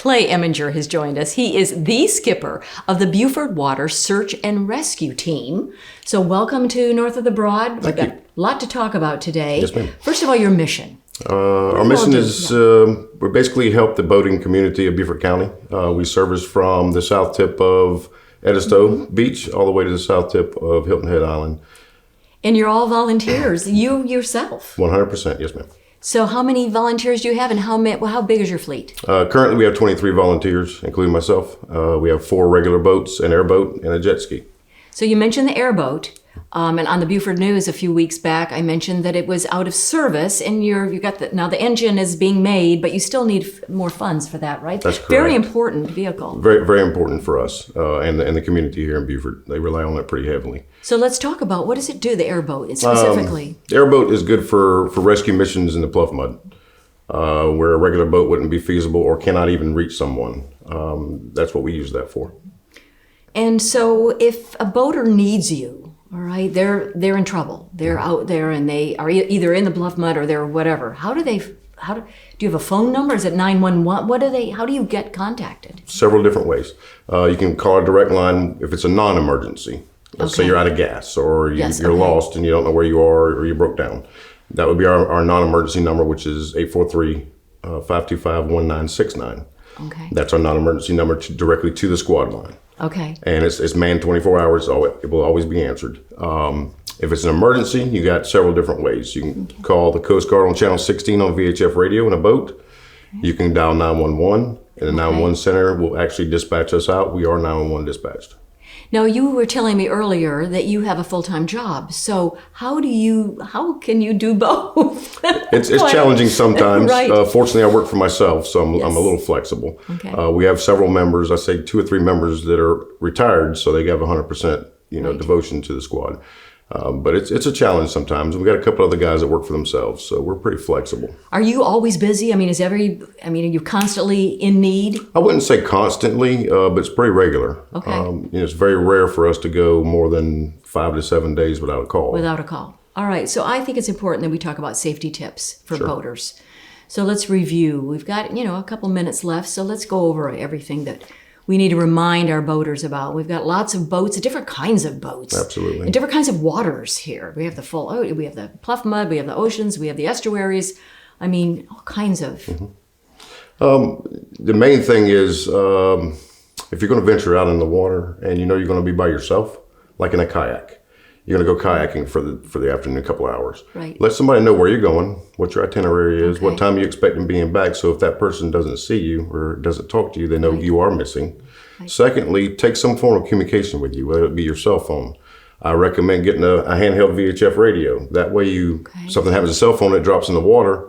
Clay.Emminger has joined us. He is the skipper of the Beaufort Water Search and Rescue Team. So welcome to North of the Broad. Thank you. A lot to talk about today. Yes, ma'am. First of all, your mission. Our mission is we basically help the boating community of Beaufort County. We service from the south tip of Edisto Beach all the way to the south tip of Hilton Head Island. And you're all volunteers, you yourself. 100%, yes, ma'am. So how many volunteers do you have, and how big is your fleet? Currently, we have 23 volunteers, including myself. We have 4 regular boats, an airboat, and a jet ski. So you mentioned the airboat. And on the Beaufort News a few weeks back, I mentioned that it was out of service, and you got now the engine is being made, but you still need more funds for that, right? That's correct. Very important vehicle. Very, very important for us and the community here in Beaufort. They rely on it pretty heavily. So let's talk about, what does it do, the airboat specifically? The airboat is good for rescue missions in the Pluff Mud, where a regular boat wouldn't be feasible or cannot even reach someone. That's what we use that for. And so if a boater needs you, all right, they're in trouble. They're out there and they are either in the Bluff Mud or they're whatever. Do you have a phone number? Is it 911? How do you get contacted? Several different ways. You can call a direct line if it's a non-emergency. Let's say you're out of gas or you're lost and you don't know where you are or you broke down. That would be our non-emergency number, which is 843-525-1969. Okay. That's our non-emergency number directly to the squad line. Okay. And it's manned 24 hours, so it will always be answered. If it's an emergency, you got several different ways. You can call the Coast Guard on Channel 16 on VHF radio in a boat. You can dial 911, and the 911 center will actually dispatch us out. We are 911 dispatched. Now, you were telling me earlier that you have a full-time job. So how can you do both? It's challenging sometimes. Right. Fortunately, I work for myself, so I'm a little flexible. Okay. We have several members, I say 2 or 3 members that are retired, so they have 100% devotion to the squad. But it's a challenge sometimes. We've got a couple other guys that work for themselves, so we're pretty flexible. Are you always busy? Are you constantly in need? I wouldn't say constantly, but it's pretty regular. Okay. It's very rare for us to go more than 5 to 7 days without a call. Without a call. All right. So I think it's important that we talk about safety tips for boaters. So let's review. We've got, a couple minutes left, so let's go over everything that we need to remind our boaters about. We've got lots of boats, different kinds of boats. Absolutely. And different kinds of waters here. We have the we have the Pluff Mud, we have the oceans, we have the estuaries. All kinds of. The main thing is if you're going to venture out in the water and you're going to be by yourself, like in a kayak, you're going to go kayaking for the afternoon, a couple hours. Right. Let somebody know where you're going, what your itinerary is, what time you expect them being back. So if that person doesn't see you or doesn't talk to you, they know you are missing. Right. Secondly, take some form of communication with you, whether it be your cell phone. I recommend getting a handheld VHF radio. That way something happens to the cell phone, it drops in the water.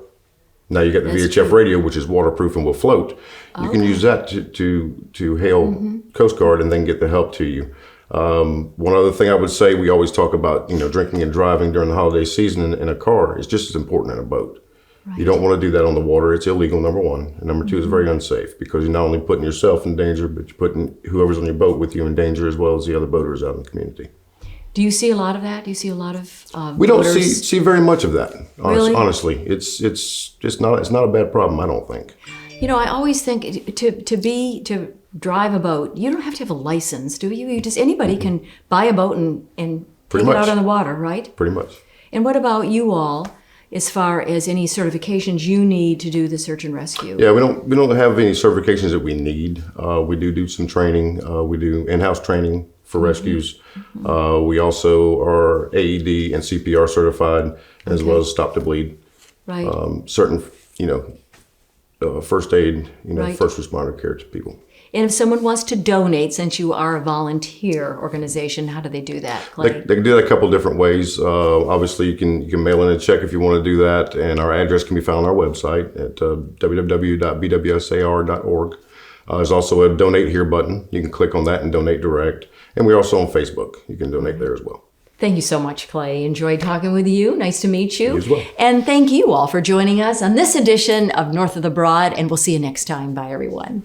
Now you got the VHF radio, which is waterproof and will float. You can use that to hail Coast Guard and then get the help to you. One other thing I would say, we always talk about, drinking and driving during the holiday season in a car is just as important in a boat. Right. You don't want to do that on the water. It's illegal, number one. And number two, it's very unsafe because you're not only putting yourself in danger, but you're putting whoever's on your boat with you in danger as well as the other boaters out in the community. Do you see a lot of that? Do you see a lot of We don't boaters? see very much of that, Really? honestly. It's not a bad problem, I don't think. I always think to drive a boat, you don't have to have a license, do you? Anybody can buy a boat and take it out on the water, right? Pretty much. And what about you all, as far as any certifications you need to do the search and rescue? Yeah, we don't have any certifications that we need. We do some training. We do in-house training for rescues. We also are AED and CPR certified, as well as stop to bleed. Right. Certain, first aid, Right. first responder care to people. And if someone wants to donate, since you are a volunteer organization, how do they do that, Clay? They can do that a couple different ways. Obviously, you can mail in a check if you want to do that, and our address can be found on our website at www.bwsar.org. There's also a donate here button. You can click on that and donate direct. And we're also on Facebook. You can donate there as well. Thank you so much, Clay. Enjoyed talking with you. Nice to meet you. You as well. And thank you all for joining us on this edition of North of the Broad, and we'll see you next time. Bye, everyone.